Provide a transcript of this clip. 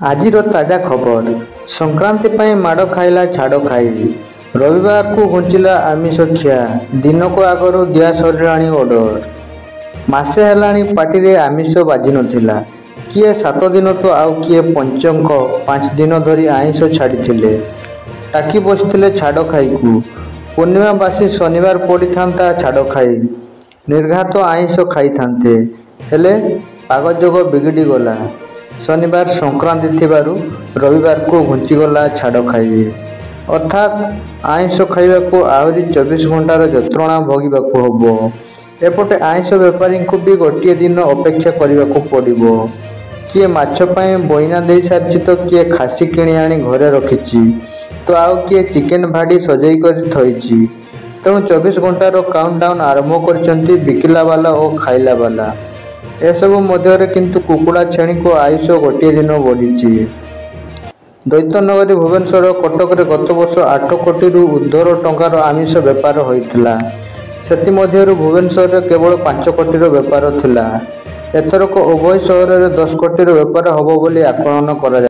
ଆଜିର ତାଜା ଖବର। ସଂକ୍ରାନ୍ତି ପାଇଁ ମାଡ଼ ଖାଇଲା ଛାଡ଼ ଖାଇ। ରବିବାରକୁ ଘୁଞ୍ଚିଲା ଆମିଷ ଖିଆ। ଦିନକ ଆଗରୁ ଦିଆ ସରିଲାଣି ଅର୍ଡର। ମାସେ ହେଲାଣି ପାଟିରେ ଆମିଷ ବାଜି ନଥିଲା। କିଏ 7 ଦିନ ତ ଆଉ କିଏ ପଞ୍ଚଙ୍କ 5 ଦିନ ଧରି ଆଇଁଷ ଛାଡ଼ିଥିଲେ। ଡାକି ବସିଥିଲେ ଛାଡ଼ ଖାଇକୁ। ପୂର୍ଣ୍ଣିମା ବାସି ଶନିବାର ପଡ଼ିଥାନ୍ତା ଛାଡ଼ ଖାଇ। ନିର୍ଘାତ ଆଇଁଷ ଖାଇଥାନ୍ତେ। ହେଲେ ପାଗଯୋଗ ବିଗିଡ଼ିଗଲା। ଶନିବାର ସଂକ୍ରାନ୍ତି ଥିବାରୁ ରବିବାରକୁ ଘୁଞ୍ଚିଗଲା ଛାଡ଼ ଖାଇ। ଅର୍ଥାତ୍ ଆଇଁଷ ଖାଇବାକୁ ଆହୁରି 24 ଘଣ୍ଟାର ଯନ୍ତ୍ରଣା ଭୋଗିବାକୁ ହେବ। ଏପଟେ ଆଇଁଷ ବେପାରୀଙ୍କୁ ବି ଗୋଟିଏ ଦିନ ଅପେକ୍ଷା କରିବାକୁ ପଡ଼ିବ। କିଏ ମାଛ ପାଇଁ ବଇନା ଦେଇ ସାରିଛି ତ କିଏ ଖାସି କିଣି ଆଣି ଘରେ ରଖିଛି ତ ଆଉ କିଏ ଚିକେନ ଭାଡ଼ି ସଜେଇ କରି ଥୋଇଛି। ତେଣୁ 24 ଘଣ୍ଟାର କାଉଣ୍ଟଡାଉନ୍ ଆରମ୍ଭ କରିଛନ୍ତି ବିକିଲାବାଲା ଓ ଖାଇଲାବାଲା। ଏସବୁ ମଧ୍ୟରେ କିନ୍ତୁ କୁକୁଡ଼ା ଛେଳିଙ୍କ ଆୟୁଷ ଗୋଟିଏ ଦିନ ବଢ଼ିଛି। ଦୈତ୍ୟନଗରୀ ଭୁବନେଶ୍ୱର କଟକରେ ଗତ ବର୍ଷ 8 କୋଟିରୁ ଉର୍ଦ୍ଧ୍ୱର ଟଙ୍କାର ଆମିଷ ବେପାର ହୋଇଥିଲା। ସେଥିମଧ୍ୟରୁ ଭୁବନେଶ୍ୱରରେ କେବଳ 5 କୋଟିର ବେପାର ଥିଲା। ଏଥରକ ଉଭୟ ସହରରେ 10 କୋଟିର ବେପାର ହେବ ବୋଲି ଆକଳନ କରାଯାଉଛି।